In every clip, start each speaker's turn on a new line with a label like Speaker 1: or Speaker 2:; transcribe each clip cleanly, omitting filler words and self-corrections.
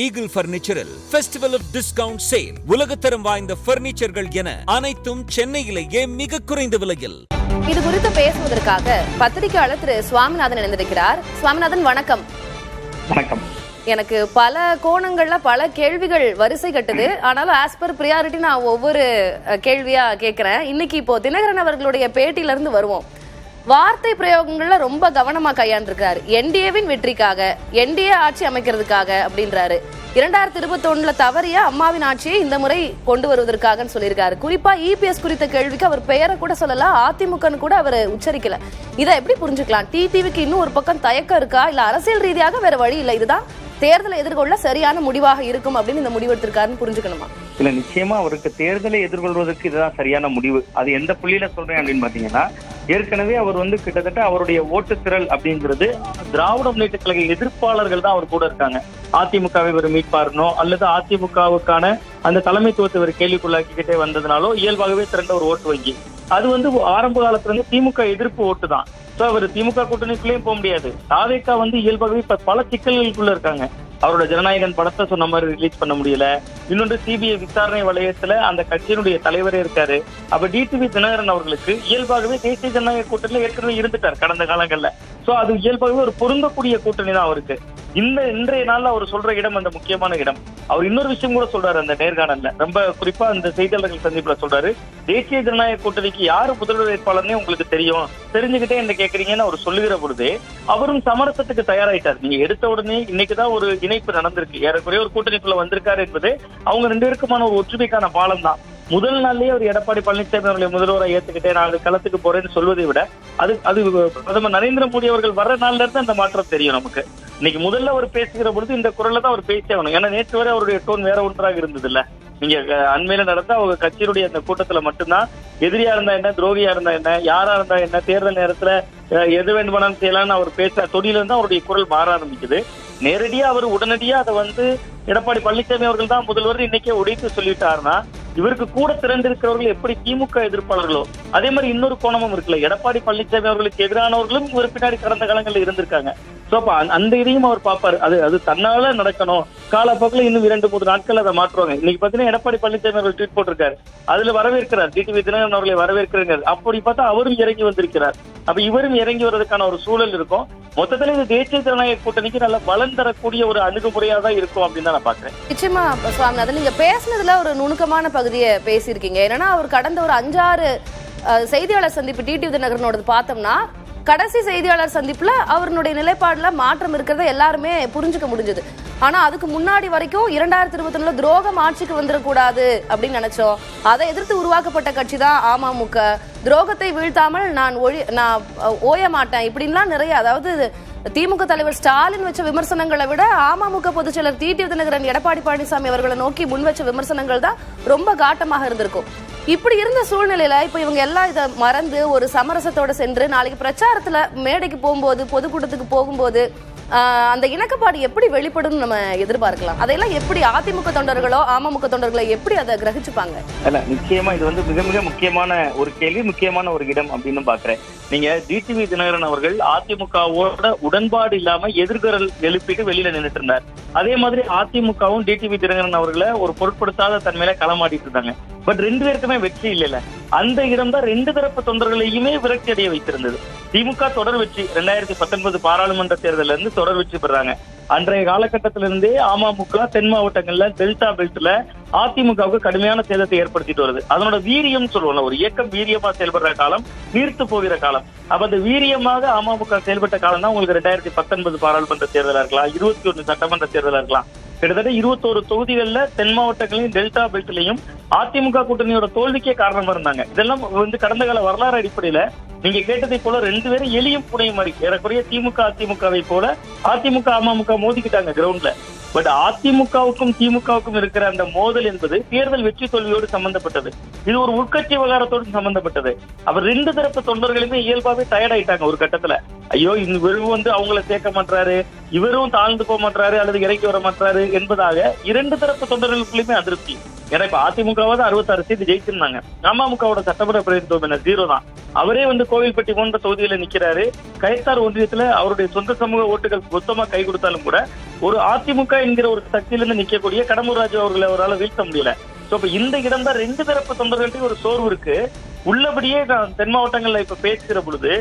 Speaker 1: Eagle பர்னிச்சரில் festival of discount sale. உலகத்தரம் வாய்ந்த பர்னிச்சர்கள் என அனைத்தும் சென்னையிலேயே மிக குறைந்த விலையில்.
Speaker 2: இது குறித்து பேசுவதற்காக பத்திரிகையாளர் திரு சுவாமிநாதன் இணைந்திருக்கிறார். சுவாமிநாதன், வணக்கம்.
Speaker 3: வணக்கம்.
Speaker 2: எனக்கு பல கோணங்கள்ல பல கேள்விகள் வரிசை கட்டுது. ஆனாலும் ஆஸ் பர் பிரியாரிட்டி நான் ஒவ்வொரு கேள்வியா கேட்கிறேன். இன்னைக்கு இப்போ தினகரன் அவர்களுடைய பேட்டியில இருந்து வருவோம். வார்த்தை பிரயோகங்கள்ல ரொம்ப கவனமா கையாண்டிருக்காரு. என்டிஏவின் வெற்றிக்காக, என்டிஏ ஆட்சி அமைக்கிறதுக்காக அப்படின்றாரு. 2021 தவறிய அம்மாவின் ஆட்சியை இந்த முறை கொண்டு வருவதற்காக சொல்லியிருக்காரு. குறிப்பா இபிஎஸ் குறித்த கேள்விக்கு அவர் பெயரை கூட சொல்லல, அதிமுகன்னு கூட அவர் உச்சரிக்கல. இதை எப்படி புரிஞ்சுக்கலாம்? டிடிவிக்கு இன்னும் ஒரு பக்கம் தயக்கம் இருக்கா, இல்ல அரசியல் ரீதியாக வேற வழி இல்ல, இதுதான் தேர்தலை எதிர்கொள்ள சரியான முடிவாக இருக்கும் அப்படின்னு இந்த முடிவு எடுத்திருக்காருன்னு புரிஞ்சுக்கணுமா?
Speaker 3: இல்ல, நிச்சயமா அவருக்கு தேர்தலை எதிர்கொள்வதற்கு இதுதான் சரியான முடிவு. அது எந்த புள்ளியில சொல்றேன் அப்படின்னு பாத்தீங்கன்னா, ஏற்கனவே அவர் கிட்டத்தட்ட அவருடைய ஓட்டு திரள் அப்படிங்கிறது திராவிட முன்னேற்ற கழக எதிர்ப்பாளர்கள் தான் அவர் கூட இருக்காங்க. அதிமுகவை இவர் மீட்பாருனோ அல்லது அதிமுகவுக்கான அந்த தலைமைத்துவத்தை இவர் கேள்விக்குள்ளாக்கிக்கிட்டே வந்ததுனாலோ இயல்பாகவே திரண்ட ஒரு ஓட்டு வங்கி. அது ஆரம்ப காலத்துல இருந்து திமுக எதிர்ப்பு ஓட்டு தான். அவர் திமுக கூட்டணிக்குள்ளேயும் போக முடியாது. தாவேகா இயல்பாகவே இப்ப பல சிக்கல்களுக்குள்ள இருக்காங்க. அவரோட ஜனநாயகன் படத்தை சொன்ன மாதிரி ரிலீஸ் பண்ண முடியல. இன்னொன்று, சிபிஐ விசாரணை வளையத்துல அந்த கட்சியினுடைய தலைவரே இருக்காரு. அப்ப டிடிவி தினகரன் அவர்களுக்கு இயல்பாகவே தேசிய ஜனநாயக கூட்டணியில ஏற்கனவே இருந்துட்டார் கடந்த காலங்கள்ல. சோ அது இயல்பாகவே ஒரு பொருந்தக்கூடிய கூட்டணி தான் அவருக்கு. இன்றைய நாள்ல அவர் சொல்ற இடம் அந்த முக்கியமான இடம். அவர் இன்னொரு விஷயம் கூட சொல்றாரு அந்த நேர்காணல்ல, ரொம்ப குறிப்பா அந்த செய்தியாளர்கள் சந்திப்புல சொல்றாரு, தேசிய ஜனநாயக கூட்டணிக்கு யாரு முதல்வர் வேட்பாளர்னே உங்களுக்கு தெரியும், தெரிஞ்சுக்கிட்டே என்ன கேக்குறீங்கன்னு அவர் சொல்லுகிற பொழுது அவரும் சமரசத்துக்கு தயாராயிட்டார். நீங்க எடுத்த உடனே இன்னைக்குதான் ஒரு இணைப்பு நடந்திருக்கு, ஏறக்குறைய ஒரு கூட்டணிக்குள்ள வந்திருக்காரு என்பது அவங்க ரெண்டு பேருக்குமான ஒரு ஒற்றுமைக்கான பாலம் தான். முதல் நாள்லயே அவர் எடப்பாடி பழனிசாமி அவர்களை முதல்வரை ஏத்துக்கிட்டே நான் களத்துக்கு போறேன்னு சொல்வதை விட அது பிரதமர் நரேந்திர மோடி அவர்கள் வர்ற நாள்ல இருந்து அந்த மாற்றம் தெரியும் நமக்கு. இன்னைக்கு முதல்ல அவர் பேசுகிற பொழுது இந்த குரல்ல தான் அவர் பேசி ஆகணும். ஏன்னா நேற்று வரை அவருடைய டோன் வேற ஒன்றாக இருந்தது இல்ல. நீங்க அண்மையில நடந்த அவங்க கட்சியினுடைய அந்த கூட்டத்துல மட்டும்தான் எதிரியா இருந்தா என்ன, துரோகியா இருந்தா என்ன, யாரா இருந்தா என்ன, தேர்தல் நேரத்துல எது வேண்டுமானாலும் செய்யலாம்னு அவர் பேசுற தொழில இருந்து அவருடைய குரல் மாற ஆரம்பிக்குது. நேரடியா அவர் உடனடியா அதை எடப்பாடி பழனிசாமி அவர்கள் தான் முதல்வர் இன்னைக்கே உடைத்து சொல்லிட்டாருன்னா, இவருக்கு கூட திறந்திருக்கிறவர்கள் எப்படி திமுக எதிர்ப்பாளர்களோ அதே மாதிரி இன்னொரு கோணமும் இருக்குல்ல. எடப்பாடி பழனிசாமி அவர்களுக்கு எதிரானவர்களும் இவர் பின்னாடி கடந்த காலங்களில் இருந்திருக்காங்க. சோ அப்ப அந்த இதையும் அவர் பார்ப்பாரு. அது தன்னால நடக்கணும். காலப்போக்கில் இன்னும் 2-3 நாட்கள் அதை மாற்றுவாங்க. இன்னைக்கு பாத்தீங்கன்னா எடப்பாடி பழனிசாமி அவர்கள் ட்வீட் போட்டிருக்காரு, அதுல வரவேற்கிறார், டிடிவி தினகரன் அவர்களை வரவேற்கிறார். அப்படி பார்த்தா அவரும் இறங்கி வந்திருக்கிறார். அப்ப இவரும் இறங்கி வர்றதுக்கான ஒரு சூழல் இருக்கும். மொத்தத்துல இது தேசிய ஜனநாயக கூட்டணிக்கு நல்ல பலன் தரக்கூடிய ஒரு அணுகுமுறையா தான் இருக்கும் அப்படின்னு தான் நான் பாக்குறேன்.
Speaker 2: நிச்சயமா சுவாமிநாதன், நீங்க பேசுனதுல ஒரு நுணுக்கமான பகுதியை பேசியிருக்கீங்க. ஏன்னா அவர் கடந்த ஒரு 5-6 செய்தியாளர் சந்திப்பு டிடிவி தினகரனோட பார்த்தோம்னா, கடைசி செய்தியாளர் சந்திப்புல அவருடைய நிலைப்பாடுல மாற்றம் இருக்கிறத எல்லாருமே புரிஞ்சுக்க முடிஞ்சது. ஆனா அதுக்கு முன்னாடி வரைக்கும் 2021 துரோகம் ஆட்சிக்கு வந்துடக்கூடாது அப்படின்னு நினைச்சோம். அதை எதிர்த்து உருவாக்கப்பட்ட கட்சி தான் அமமுக. துரோகத்தை வீழ்த்தாமல் நான் ஓய மாட்டேன் இப்படின்லாம் நிறைய, அதாவது திமுக தலைவர் ஸ்டாலின் வச்ச விமர்சனங்களை விட அமமுக பொதுச் செயலர் டிடிவி தினகரன் எடப்பாடி பழனிசாமி அவர்களை நோக்கி முன் வச்ச விமர்சனங்கள் தான் ரொம்ப காட்டமாக இருந்திருக்கும். இப்படி இருந்த சூழ்நிலையில இப்ப இவங்க எல்லாம் இதை மறந்து ஒரு சமரசத்தோட சென்று நாளைக்கு பிரச்சாரத்துல மேடைக்கு போகும்போது, பொதுக்கூட்டத்துக்கு போகும்போது அந்த இணக்கப்பாடு எப்படி வெளிப்படும் நம்ம எதிர்பார்க்கலாம்? அதையெல்லாம் எப்படி அதிமுக தொண்டர்களோ அமமுக தொண்டர்களோ எப்படி அதை கிரகிச்சுப்பாங்க?
Speaker 3: நிச்சயமா இது மிக மிக முக்கியமான ஒரு கேள்வி, முக்கியமான ஒரு இடம் அப்படின்னு பாக்குறேன். நீங்க டிடிவி தினகரன் அவர்கள் அதிமுகவோட உடன்பாடு இல்லாம எதிர்கரல் எழுப்பிட்டு வெளியில நின்றுட்டு இருந்தார். அதே மாதிரி அதிமுகவும் டிடிவி தினகரன் அவர்களை ஒரு பொருட்படுத்தாத தன்மையில களமாடிட்டு இருந்தாங்க. பட் ரெண்டு பேருக்குமே வெற்றி இல்லைல்ல. அந்த இடம் தான் ரெண்டு தரப்பு தொண்டர்களையுமே விரக்தி அடைய வைத்திருந்தது. திமுக தொடர் வெற்றி 2019 பாராளுமன்ற தேர்தலில் இருந்து தொடர் வெற்றி பெறாங்க. அன்றைய காலகட்டத்திலிருந்தே அமமுக தென் மாவட்டங்கள்ல டெல்டா பெல்ட்ல அதிமுகவுக்கு கடுமையான சேதத்தை ஏற்படுத்திட்டு வருது. அதனோட வீரியம் சொல்லுவோம்ல, ஒரு இயக்கம் வீரியமா செயல்படுற காலம், நீர்த்து போகிற காலம். அப்ப அந்த வீரியமாக அமமுக செயல்பட்ட காலம் தான் உங்களுக்கு 2019 பாராளுமன்ற தேர்தலா இருக்கலாம், 21 சட்டமன்ற தேர்தலா இருக்கலாம். கிட்டத்தட்ட 21 தொகுதிகள்ல தென் மாவட்டங்களையும் டெல்டா பெல்ட்லையும் அதிமுக கூட்டணியோட தோல்விக்கே காரணமா இருந்தாங்க. இதெல்லாம் கடந்த கால வரலாறு அடிப்படையில நீங்க கேட்டதை போல ரெண்டு பேரும் எளியும் புனையும் மாதிரி ஏறக்குறைய திமுக அதிமுகவை போல அதிமுக அமமுக மோதிக்கிட்டாங்க கிரவுண்ட்ல. பட் அதிமுகவுக்கும் திமுகவுக்கும் இருக்கிற அந்த மோதல் என்பது தேர்தல் வெற்றி தோல்வியோடு சம்பந்தப்பட்டது. இது ஒரு உட்கட்சி விவகாரத்தோடு சம்பந்தப்பட்டது. அவர் ரெண்டு தரப்பு தொண்டர்களுமே இயல்பாவே டயர்ட் ஆயிட்டாங்க ஒரு கட்டத்துல. ஐயோ இவரும் வந்து அவங்கள சேர்க்க மாட்டாரு, இவரும் தாழ்ந்து போக மாட்டாரு அல்லது இறக்கி வர மாட்டாரு என்பதாக இரண்டு தரப்பு தொண்டர்களுக்குள்ளயுமே அதிருப்தி. ஏன்னா இப்ப அதிமுகவாவது 66 சீட்டு ஜெயிச்சிருந்தாங்க, அமமுகவோட சட்டமன்ற பிரதிநிதித்துவம் 0 தான். அவரே வந்து கோவில்பட்டி போன்ற தொகுதியில நிக்கிறாரு. கயத்தார் ஒன்றியத்துல அவருடைய சொந்த சமூக ஓட்டுகள் மொத்தமா கை கொடுத்தாலும் கூட ஒரு அதிமுக என்கிற ஒரு சக்தியிலிருந்து நிக்கக்கூடிய கடம்பூர் ராஜு அவர்களை அவரால் வீழ்த்த முடியல. சோ இப்ப இந்த இடம் தான் ரெண்டு தரப்பு தொண்டர்கள்ட்டையும் ஒரு சோர்வு இருக்கு. உள்ளபடியே தென் மாவட்டங்கள்ல இப்ப பேசுகிற பொழுது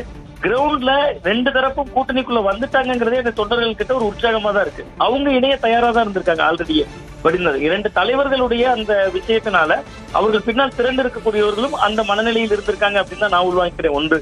Speaker 3: கிரவுண்ட்ல ரெண்டு தரப்பும் கூட்டணிக்குள்ள வந்துட்டாங்கிறதே இந்த தொண்டர்கள் கிட்ட ஒரு உற்சாகமா தான் இருக்கு. அவங்க இணைய தயாரா தான் இருந்திருக்காங்க ஆல்ரெடியே. பட் இந்த இரண்டு தலைவர்களுடைய அந்த விஷயத்தினால அவர்கள் பின்னால் திரண்டு இருக்கக்கூடியவர்களும் அந்த மனநிலையில் இருந்திருக்காங்க அப்படின்னு தான் நான் உள்வாங்கிக்கிறேன். ஒன்று.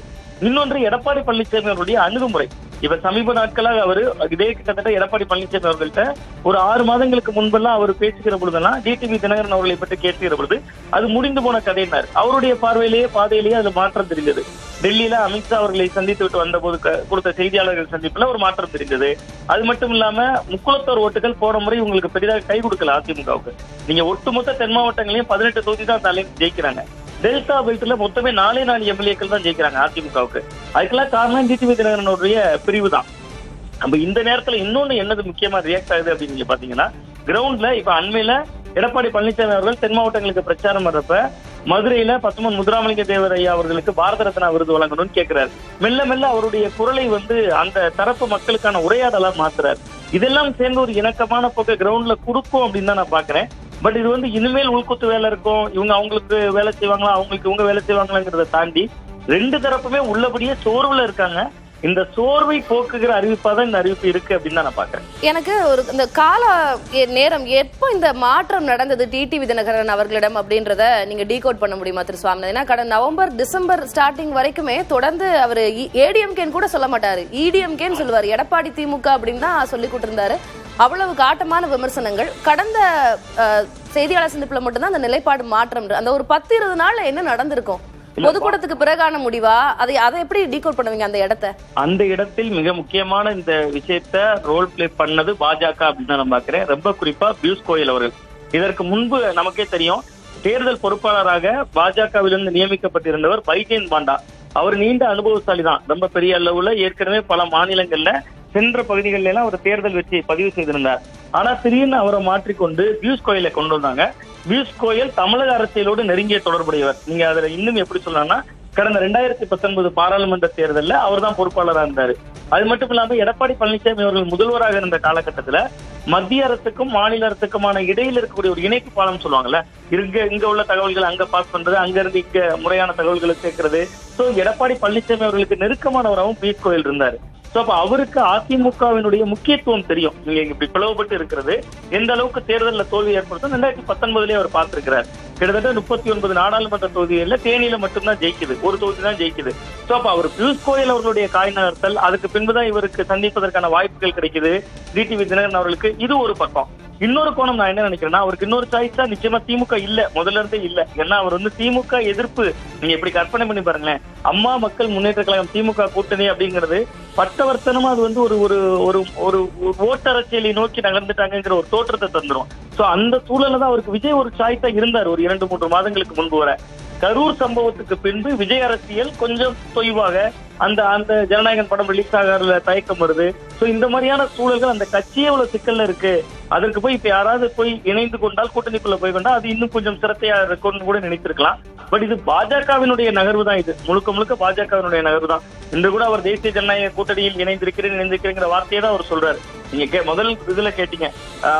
Speaker 3: இன்னொன்று, எடப்பாடி பழனிசாமி அவருடைய அணுகுமுறை. இப்ப சமீப நாட்களாக அவரு இதே கிட்டத்தட்ட எடப்பாடி பழனிசாமி அவர்கள்ட்ட ஒரு 6 மாதங்களுக்கு முன்பெல்லாம் அவர் பேசுகிற பொழுதெல்லாம் டிடிவி தினகரன் அவர்களை பற்றி கேட்கிற பொழுது அது முடிந்து போன கதையினார். அவருடைய பார்வையிலேயே பாதையிலேயே அதுல மாற்றம் தெரிந்தது. டெல்லியில அமித்ஷா அவர்களை சந்தித்து விட்டு வந்த போது கொடுத்த செய்தியாளர்கள் சந்திப்புல ஒரு மாற்றம் தெரிந்தது. அது மட்டும் இல்லாம முக்குளத்தோர் ஓட்டுகள் போன முறை உங்களுக்கு பெரிதாக கை கொடுக்கல அதிமுகவுக்கு. நீங்க ஒட்டுமொத்த தென் மாவட்டங்களையும் 18 தொகுதி தான் ஜெயிக்கிறாங்க. டெல்டா பெல்ட்ல மொத்தமே 4 எம்எல்ஏக்கள் தான் ஜெயிக்கிறாங்க அதிமுகவுக்கு. அதுக்கெல்லாம் காரணம் டிடிவி தினகரனுடைய பிரிவு தான். நம்ம இந்த நேரத்துல இன்னொன்னு என்னது முக்கியமா ரியாக்ட் ஆகுது அப்படின்னு நீங்க பாத்தீங்கன்னா, கிரவுண்ட்ல இப்ப அண்மையில எடப்பாடி பழனிசாமி அவர்கள் தென் மாவட்டங்களுக்கு பிரச்சாரம் பண்றப்ப மதுரையில பசுமன் முத்துராமலிங்க தேவர் ஐயா அவர்களுக்கு பாரத ரத்னா விருது வழங்கணும்னு கேட்கிறாரு. மெல்ல மெல்ல அவருடைய குரலை வந்து அந்த தரப்பு மக்களுக்கான உரையாடலா மாத்துறாரு. இதெல்லாம் சேர்ந்து ஒரு இணக்கமான போக்க கிரவுண்ட்ல கொடுக்கும் அப்படின்னு தான் நான் பாக்குறேன். பட் இது வந்து இனிமேல் உள்குத்து வேலை இருக்கும், இவங்க அவங்களுக்கு வேலை செய்வாங்களா, அவங்களுக்கு இவங்க வேலை செய்வாங்களாங்கிறத தாண்டி ரெண்டு தரப்புமே உள்ளபடியே சோர்வுல இருக்காங்க. இந்த சோர்வை போக்குகிற அறிவிப்பா தான் இந்த அறிவிப்பு இருக்கு அப்படின்னு தான் நான் பாக்குறேன்.
Speaker 2: எனக்கு ஒரு இந்த கால நேரம் எப்போ இந்த மாற்றம் நடந்தது டிடிவி தினகரன் அவர்களிடம் அப்படின்றத நீங்க டீகோட் பண்ண முடியுமா திரு சுவாமிநாதன்? ஏன்னா கடந்த நவம்பர் டிசம்பர் ஸ்டார்டிங் வரைக்குமே தொடர்ந்து அவர் ஏடிஎம்கேன்னு கூட சொல்ல மாட்டாரு, இடிஎம்கேன்னு சொல்லுவார். எடப்பாடி திமுக அப்படின்னு தான் சொல்லி கொடுத்திருந்தாரு. அவ்வளவு காட்டமான விமர்சனங்கள். கடந்த செய்தியாளர் சந்திப்புல மட்டும்தான் அந்த நிலைப்பாடு மாற்றம். அந்த ஒரு 10-20 நாள்ல என்ன நடந்திருக்கும்? பொதுக்கூட்டத்துக்கு பிறகான முடிவா? அதை எப்படி டீகோட் பண்ணுவீங்க அந்த இடத்தை?
Speaker 3: அந்த இடத்தில் மிக முக்கியமான இந்த விஷயத்த ரோல் பிளே பண்ணது பாஜக அப்படின்னு நான் பாக்குறேன். ரொம்ப குறிப்பா பியூஷ் கோயல் அவர்கள். இதற்கு முன்பு நமக்கே தெரியும், தேர்தல் பொறுப்பாளராக பாஜகவிலிருந்து நியமிக்கப்பட்டிருந்தவர் பைஜெயந்த் பாண்டா. அவர் நீண்ட அனுபவசாலி தான். ரொம்ப பெரிய அளவுல ஏற்கனவே பல மாநிலங்கள்ல சென்ற பகுதிகளில் எல்லாம் அவர் தேர்தல் வெற்றியை பதிவு செய்திருந்தார். ஆனா திடீர்னு அவரை மாற்றிக்கொண்டு பியூஷ் கோயலை கொண்டு வந்தாங்க. பியூஷ் கோயல் தமிழக அரசியலோடு நெருங்கிய தொடர்புடையவர். நீங்க அதுல இன்னும் எப்படி சொல்லலாம்னா, கடந்த 2019 பாராளுமன்ற தேர்தலில் அவர் தான் பொறுப்பாளராக இருந்தாரு. அது மட்டும் இல்லாம எடப்பாடி பழனிசாமி அவர்கள் முதல்வராக இருந்த காலகட்டத்துல மத்திய அரசுக்கும் மாநில அரசுக்குமான இடையில இருக்கக்கூடிய ஒரு இணைப்பு பாலம் சொல்லுவாங்கல்ல, இங்க உள்ள தகவல்கள் அங்க பாஸ் பண்றது, அங்க இருந்து இங்க முறையான தகவல்களை சேர்க்கிறது. சோ எடப்பாடி பழனிசாமி அவர்களுக்கு நெருக்கமானவராகவும் பியூஷ் கோயல் இருந்தாரு. சோ அப்ப அவருக்கு அதிமுகவினுடைய முக்கியத்துவம் தெரியும். நீங்க இப்படி பிளவுபட்டு இருக்கிறது எந்த அளவுக்கு தேர்தலில் தோல்வி ஏற்படுத்தும் 2019 அவர் பார்த்திருக்கிறார். கிட்டத்தட்ட 39 நாடாளுமன்ற தொகுதிகளில் தேனியில மட்டும்தான் ஜெயிக்குது, ஒரு தொகுதி தான் ஜெயிக்குது. சோ அப்ப அவர் பியூஷ் கோயல் அவர்களுடைய காய் நகர்த்தல், அதுக்கு பின்புதான் இவருக்கு சந்திப்பதற்கான வாய்ப்புகள் கிடைக்குது டிடிவி தினகரன் அவர்களுக்கு. இது ஒரு பக்கம். இன்னொரு கோணம் நான் என்ன நினைக்கிறேன்னா, அவருக்கு இன்னொரு சாய்ஸ் தான் நிச்சயமா திமுக இல்ல, முதல்ல இருந்தே இல்ல. ஏன்னா அவர் வந்து திமுக எதிர்ப்பு. நீங்க இப்படி கற்பனை பண்ணி பாருங்களேன், அம்மா மக்கள் முன்னேற்ற கழகம் திமுக கூட்டணி அப்படிங்கிறது பட்டவர்த்தனமா அது வந்து ஒரு ஒரு ஒரு ஓட்டரசியலை நோக்கி நகர்ந்துட்டாங்கிற ஒரு தோற்றத்தை தந்துரும். சோ அந்த சூழல்ல தான் அவருக்கு விஜய் ஒரு சாய்ஸா இருந்தார் ஒரு 2-3 மாதங்களுக்கு முன்பு வர. கரூர் சம்பவத்துக்கு பின்பு விஜய் அரசியல் கொஞ்சம் தொய்வாக அந்த ஜனநாயகன் படம் ரிலீஸ் ஆகிறதுல தயக்கம் வருது. சோ இந்த மாதிரியான சூழல்கள் அந்த கட்சியே இவ்வளவு சிக்கல்ல இருக்கு. அதற்கு போய் இப்ப யாராவது போய் இணைந்து கொண்டால், கூட்டணிக்குள்ள போய் கொண்டா அது இன்னும் கொஞ்சம் சிரத்தையா இருக்கும்னு கூட நினைத்திருக்கலாம். பட் இது பாஜகவினுடைய நகர்வு தான். இது முழுக்க முழுக்க பாஜகவினுடைய நகர்வு தான். இன்று கூட அவர் தேசிய ஜனநாயக கூட்டணியில் இணைந்திருக்கிறேங்கிற வார்த்தையை தான் அவர் சொல்றாரு. நீங்க முதல் இதுல கேட்டீங்க,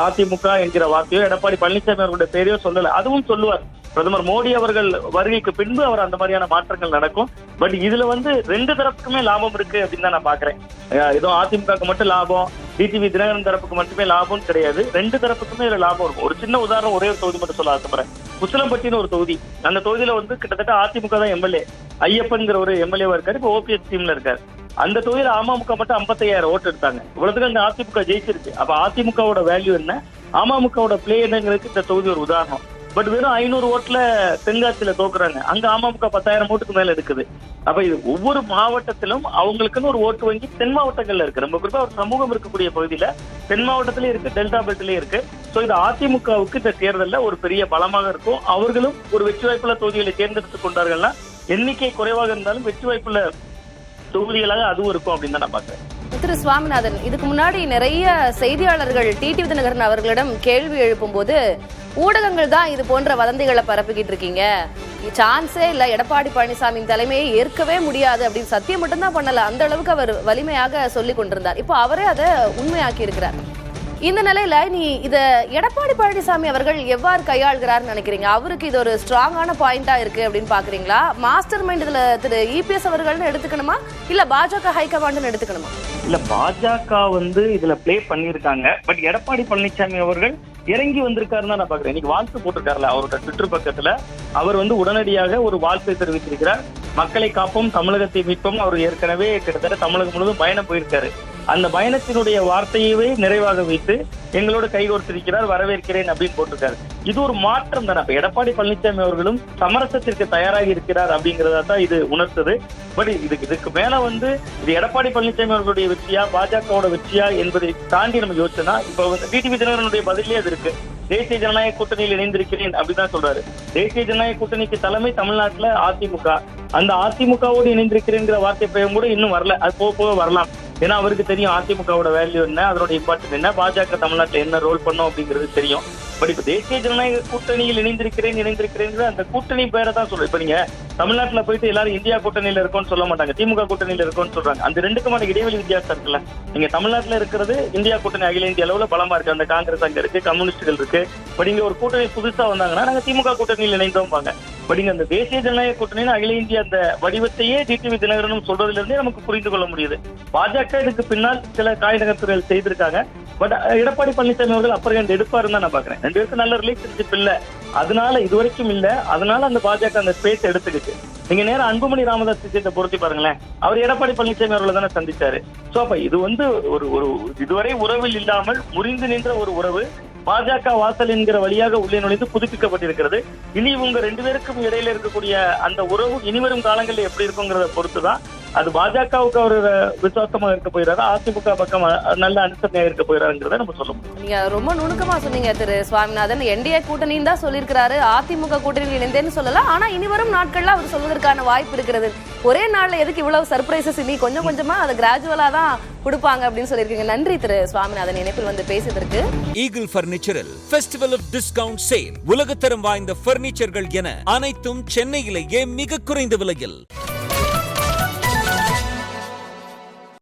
Speaker 3: அதிமுக என்கிற வார்த்தையோ எடப்பாடி பழனிசாமி அவர்களுடைய பேரையோ சொல்லல. அதுவும் சொல்லுவார். பிரதமர் மோடி அவர்கள் வருகைக்கு பின்பு அவர் அந்த மாதிரியான மாற்றங்கள் நடக்கும். பட் இதுல வந்து ரெண்டு தரப்புக்குமே லாபம் இருக்கு அப்படின்னு தான் நான் பாக்குறேன். ஏதோ அதிமுக மட்டும் லாபம், டிடிவி தினகரன் தரப்புக்கு மட்டுமே லாபம் கிடையாது. ரெண்டு தரப்புக்குமே இதுல லாபம் இருக்கும். ஒரு சின்ன உதாரணம், ஒரே ஒரு தொகுதி மட்டும் சொல்ல ஆசைப்படுறேன். உசிலம்பட்டின்னு ஒரு தொகுதி. அந்த தொகுதியில வந்து கிட்டத்தட்ட அதிமுக தான் எம்எல்ஏ. ஐயப்பன்கிற ஒரு எம்எல்ஏவா இருக்காரு. இப்ப ஓபிஎஸ் டீம்ல இருக்காரு. அந்த தொகுதியில அமமுக மட்டும் 55,000 ஓட்டு எடுத்தாங்க. இவ்வளவுக்கு அந்த அதிமுக ஜெயிச்சிருக்கு. அப்ப அதிமுகவோட வேல்யூ என்ன, அமமுகவோட பிளே என்னங்கிறதுக்கு இந்த தொகுதி ஒரு உதாரணம். பட் வெறும் 500 ஓட்டுல தென்காசியில தோக்குறாங்க. அங்க அமமுக 10,000 ஓட்டுக்கு மேல இருக்குது. அப்ப இது ஒவ்வொரு மாவட்டத்திலும் அவங்களுக்குன்னு ஒரு ஓட்டு வங்கி தென் மாவட்டங்கள்ல இருக்கு. ரொம்ப குறிப்பா ஒரு சமூகம் இருக்கக்கூடிய பகுதியில தென் மாவட்டத்திலயும் இருக்கு, டெல்டா பெல்ட்லயும் இருக்கு. சோ இது அதிமுகவுக்கு இந்த தேர்தல்ல ஒரு பெரிய பலமாக இருக்கும். அவர்களும் ஒரு வெற்றி வாய்ப்புள்ள தொகுதிகளை தேர்ந்தெடுத்துக் கொண்டார்கள்னா, எண்ணிக்கை குறைவாக இருந்தாலும் வெற்றி வாய்ப்புள்ள தொகுதிகளாக அதுவும் இருக்கும் அப்படின்னு தான் நான் பாக்குறேன்.
Speaker 2: திரு சுவாமிநாதன், இதுக்கு முன்னாடி நிறைய செய்தியாளர்கள் டிடிவி தினகரன் அவர்களிடம் கேள்வி எழுப்பும் போது ஊடகங்கள் தான் இது போன்ற வதந்திகளை பரப்பிக்கிட்டு இருக்கீங்க, சான்ஸே இல்ல, எடப்பாடி பழனிசாமியின் தலைமையை ஏற்கவே முடியாது அப்படின்னு சத்தியம் மட்டும்தான் பண்ணல, அந்த அளவுக்கு அவர் வலிமையாக சொல்லி கொண்டிருந்தார். இப்போ அவரே அதை உண்மையாக்கி இருக்கிறார். இந்த நிலையில நீ இத எடப்பாடி பழனிசாமி அவர்கள் எவ்வாறு கையாளுகிறார்னு நினைக்கிறீங்க? அவருக்கு இது ஒரு ஸ்ட்ராங்கான பாயிண்டா இருக்கு அப்படின்னு பாக்குறீங்களா? மாஸ்டர் மைண்ட் இதுல திரு இபிஎஸ் அவர்கள்னு எடுத்துக்கணுமா, இல்ல பாஜக ஹைகமாண்ட்னு எடுத்துக்கணுமா?
Speaker 3: இல்ல, பாஜக இதுல பிளே பண்ணிருக்காங்க. பட் எடப்பாடி பழனிசாமி அவர்கள் இறங்கி வந்திருக்காருன்னு நான் பாக்குறேன். இன்னைக்கு வாழ்த்து போட்டிருக்காருல அவரோட ட்விட்டர் பக்கத்துல, அவர் உடனடியாக ஒரு வாழ்த்தை தெரிவித்திருக்கிறார். மக்களை காப்போம், தமிழகத்தை மீட்போம். அவர் ஏற்கனவே கிட்டத்தட்ட தமிழகம் முழுவதும் பயணம் போயிருக்காரு. அந்த பயணத்தினுடைய வார்த்தையவே நிறைவாக வைத்து எங்களோட கைகோர்த்திருக்கிறார், வரவேற்கிறேன் அப்படின்னு போட்டிருக்காரு. இது ஒரு மாற்றம் தானே. அப்ப எடப்பாடி பழனிசாமி அவர்களும் சமரசத்திற்கு தயாராகி இருக்கிறார் அப்படிங்கறதா தான் இது உணர்த்தது. பட் இதுக்கு மேல இது எடப்பாடி பழனிசாமி அவர்களுடைய வெற்றியா பாஜகவோட வெற்றியா என்பதை தாண்டி நம்ம யோசிச்சோம்னா, இப்ப டிடிவி தினகரனுடைய பதிலே அது இருக்கு. தேசிய ஜனநாயக கூட்டணியில் இணைந்திருக்கிறேன் அப்படிதான் சொல்றாரு. தேசிய ஜனநாயக கூட்டணிக்கு தலைமை தமிழ்நாட்டுல அதிமுக. அந்த அதிமுகவோடு இணைந்திருக்கிறேங்கிற வார்த்தை பெயரும் கூட இன்னும் வரல. அது போக போக வரலாம். ஏன்னா அவருக்கு தெரியும் அதிமுகவோட வேல்யூ என்ன, அதோட இம்பார்ட்டன்ட் என்ன, பாஜக தமிழ்நாட்டில் என்ன ரோல் பண்ணும் அப்படிங்கிறது தெரியும். பட் இப்ப தேசிய ஜனநாயக கூட்டணியில் இணைந்திருக்கிறேன் அந்த கூட்டணி பேரை தான் சொல்றேன். இப்ப நீங்க தமிழ்நாட்டுல போயிட்டு எல்லாரும் இந்தியா கூட்டணியில இருக்கும்னு சொல்ல மாட்டாங்க, திமுக கூட்டணியில இருக்கும்னு சொல்றாங்க. அந்த ரெண்டுக்குமான இடைவெளி வித்தியாசம் இருக்குல்ல. நீங்க தமிழ்நாட்டுல இருக்கிறது இந்தியா கூட்டணி அகில இந்திய அளவுல பலமா இருக்கு. அந்த காங்கிரஸ் அங்க இருக்கு, கம்யூனிஸ்டுகள் இருக்கு. பட் இங்க ஒரு கூட்டணி புதுசா வந்தாங்கன்னா நாங்க திமுக கூட்டணியில் இணைந்தோம்பாங்க. பட் இங்க அந்த தேசிய ஜனநாயக கூட்டணி அகில இந்திய அந்த வடிவத்தையே டிடிவி தினகரனும் சொல்றதுல இருந்தே நமக்கு புரிந்து கொள்ள முடியுது. பாஜக இதுக்கு பின்னால் சில காய் நகர்த்துகள் செய்திருக்காங்க. பட் எடப்பாடி பழனிசாமி அவர்கள் அப்புறம் எடுப்பாருன்னு தான் நான் பாக்குறேன். ரெண்டு பேருக்கு நல்ல ரிலேஷன்ஷிப் இல்ல, அதனால இதுவரைக்கும் இல்ல, அதனால அந்த பாஜக அந்த ஸ்பேஸ் எடுத்துக்கிட்டு. நீங்க நேரம் அன்புமணி ராமதாஸ் விஷயத்தை பொருத்தி பாருங்களேன். அவர் எடப்பாடி பழனிசாமி அவர்களை தானே சந்திச்சாரு. சோ அப்ப இது ஒரு இதுவரை உறவில் இல்லாமல் முறிந்து நின்ற ஒரு உறவு பாஜக வாசல் என்கிற வழியாக உள்ளே நுழைந்து புதுப்பிக்கப்பட்டிருக்கிறது. இனி உங்க ரெண்டு பேருக்கும் இடையில இருக்கக்கூடிய அந்த உறவு இனிவரும் காலங்களில் எப்படி இருக்குங்கிறத பொறுத்துதான் அது பாஜகவுக்கு அவர் விசுவாசமாக இருக்க போயிறாரு, அதிமுக பக்கம் நல்ல அனுசரணையாக இருக்க போயிறாருங்கிறத நம்ம சொல்ல முடியும்.
Speaker 2: நீங்க ரொம்ப நுணுக்கமா சொன்னீங்க திரு சுவாமிநாதன். என்டிஏ கூட்டணின்னு தான் சொல்லியிருக்கிறாரு, அதிமுக கூட்டணியில் இணைந்தேன்னு சொல்லலாம். ஆனா இனி வரும் நாட்கள்ல அவர் சொல்வதற்கான வாய்ப்பு இருக்கிறது. ஒரே நாள்ல எதுக்கு இவ்வளவு சர்ப்ரைசஸ்? இனி கொஞ்சம் கொஞ்சமா அதை கிராஜுவலா தான் கொடுப்பாங்க அப்படின்னு சொல்லியிருக்கீங்க. நன்றி திரு சுவாமிநாதன் இணைப்பில் பேசியதற்கு.
Speaker 1: ஈகிள் பர்னிச்சரில் ஃபெஸ்டிவல் ஆஃப் டிஸ்கவுண்ட் சேல். உலகத்தரம் வாய்ந்த பர்னிச்சர்கள் என அனைத்தும் சென்னையிலேயே மிக குறைந்த விலையில்.